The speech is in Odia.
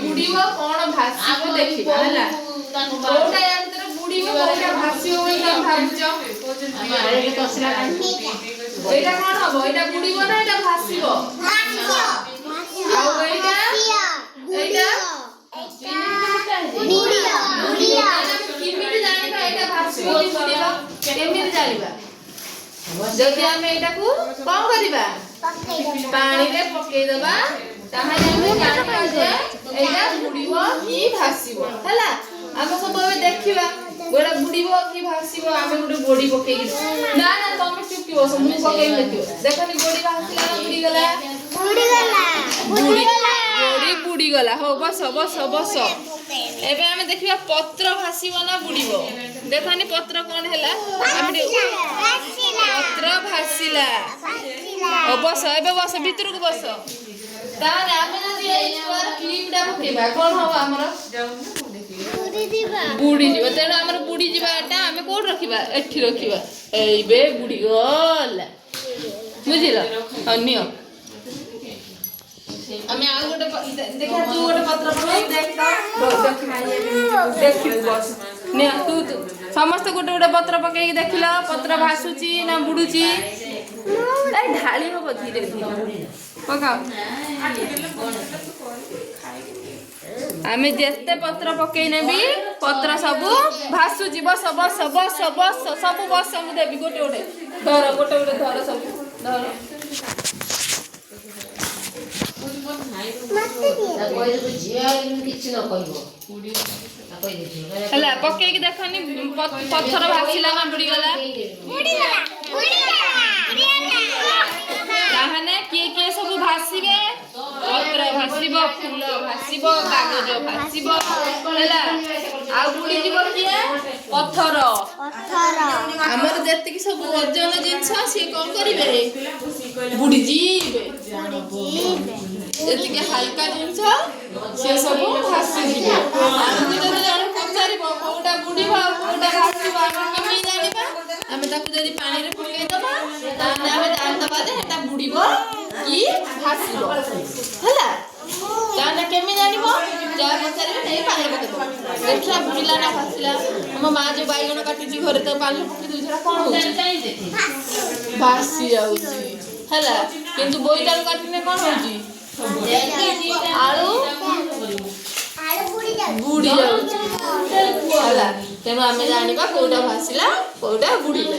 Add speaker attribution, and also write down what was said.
Speaker 1: ବୁଡ଼ିବ କଣ ଭାସିବ ଦେଖିବା ହେଲା। କୋଉଟା ୟା ଭିତରେ ବୁଡ଼ିବ କୋଉଟା ଭାସିବ ବୋଲି ତମେ ଭାବୁଛ? ଏଇଟା କଣ ହବ? ଏଇଟା ବୁଡ଼ିବ ନା ଏଇଟା ଭାସିବ? ଆଉ ଏଇଟା ଏଇଟା କେମିତି ଜାଣିବା ଏଇଟା ଭାସିବ କି ବୁଡ଼ିବ? କେମିତି ଜାଣିବା? ଯଦି ଆମେ ଏଇଟାକୁ କଣ କରିବା? ପାଣିରେ ପକେଇଦବା ତାହେଲେ ଆମେ ଜାଣିବା ଯେ ଏଇଟା ବୁଡ଼ିବ କି ଭାସିବ ହେଲା। ଆମେ ସବୁ ଏବେ ଦେଖିବା ଗୋଟା ବୁଡ଼ିବ କି ଭାସିବ। ଆମେ ଗୋଟେ ଗୋଡ଼ି ପକେଇକି ନା ନା ତମେ ଚୁପି ବସ, ମୁଁ ପକେଇକି ଦେଖିବ। ଦେଖନି ଗୋଡ଼ି ଭାସିଲା ନା ବୁଡ଼ିଗଲା? ଗୋଡ଼ି ବୁଡ଼ିଗଲା। ହଉ ବସ ବସ ବସ। ଏବେ ଆମେ ଦେଖିବା ପତ୍ର ଭାସିବ ନା ବୁଡ଼ିବ। ଦେଖନି ପତ୍ର କଣ ହେଲା? ପତ୍ର ଭାସିଲା। ବସ ଏବେ ବସ ଭିତରକୁ ବସ। ତାହେଲେ ଆମେ ଯଦି ଏଇ ଛୁଆର କ୍ଲିପଟା ପକେଇବା କଣ ହବ? ଆମର ବୁଡ଼ିଯିବ। ତେଣୁ ଆମର ବୁଡ଼ିଯିବା ଏଟା ଆମେ କୋଉଠି ରଖିବା? ଏଠି ରଖିବା। ଏଇବେ ବୁଡ଼ିଗଲା। ବୁଝିଲ? ହଉ ନିଅ। ଆମେ ଆଉ ଗୋଟେ ଦେଖିବା ତୁ ଗୋଟେ ପତ୍ର ପକେଇକି ଦେଖିବୁ ବସ। ନିଅ ତୁ ସମସ୍ତେ ଗୋଟେ ଗୋଟେ ପତ୍ର ପକେଇକି ଦେଖିଲ ପତ୍ର ଭାସୁଛି ନା ବୁଡୁଛି? ଢାଳି ହବ ଧୀରେ ଧୀରେ ପକାଅ। ଆମେ ଯେତେ ପତ୍ର ପକେଇନେ ବି ପତ୍ର ସବୁ ଭାସୁଛି। ବସ ବସ ବସ ବସ ସବୁ ବସ। ମୁଁ ଦେବି ଗୋଟେ ଗୋଟେ ଧର ଗୋଟେ ଗୋଟେ ଧର ସବୁ ଧର। ହେଲା ପକେଇକି ଦେଖନି ପଥର ଭାସିଲା ନା ବୁଡ଼ିଗଲା? ତାହେଲେ କିଏ କିଏ ସବୁ ଭାସିବେ? ପତ୍ର ଭାସିବ, ଫୁଲ ଭାସିବ, କାଗଜ ଭାସିବ ହେଲା। ଆଉ ବୁଡ଼ିଯିବ କିଏ? ପଥର। ଆମର ଯେତିକି ସବୁ ଓଜନ ଜିନିଷ ସିଏ କଣ କରିବେ? ବୁଡ଼ିଯିବେ। ଯେତିକି ହାଲକା ଜିନିଷ ସେ ସବୁ ଭାସିଯିବେ। ଆମକୁ ଯଦି ଜଣେ ପଚାରିବ କୋଉଟା ବୁଡ଼ିବ ଆଉ କୋଉଟା ଭାସିବ ଆମେ କେମିତି ଜାଣିବା? ଆମେ ତାକୁ ଯଦି ପାଣିରେ ପକେଇଦବା ତାହେଲେ ଆମେ ଜାଣିଦବା ଯେ ସେଟା ବୁଡ଼ିବ କି ଭାସିବ ହେଲା। ତାହେଲେ କେମିତି ଜାଣିବ? ଯାହା ପଚାରିବେ ନେଇ ପାଣିରେ ପକେଇଦବ। ଦେଖିବା ବୁଡ଼ିଲା ନା ଭାସିଲା। ଆମ ମା ଯୋଉ ବାଇଗଣ କାଟୁଛି ଘରେ ତ ପାଣିରେ ପକେଇ ଦଉଛି ସେଟା କଣ ହଉଛି? ଭାସି ଯାଉଛି ହେଲା। କିନ୍ତୁ ବୋଇତାଳୁ କାଟିଲେ କଣ ହଉଛି? ଆଳୁ ବୁଡ଼ି ଯାଉଛି ହେଲା। ତେଣୁ ଆମେ ଜାଣିବା କୋଉଟା ଭାସିଲା କୋଉଟା ବୁଡ଼ିଲା।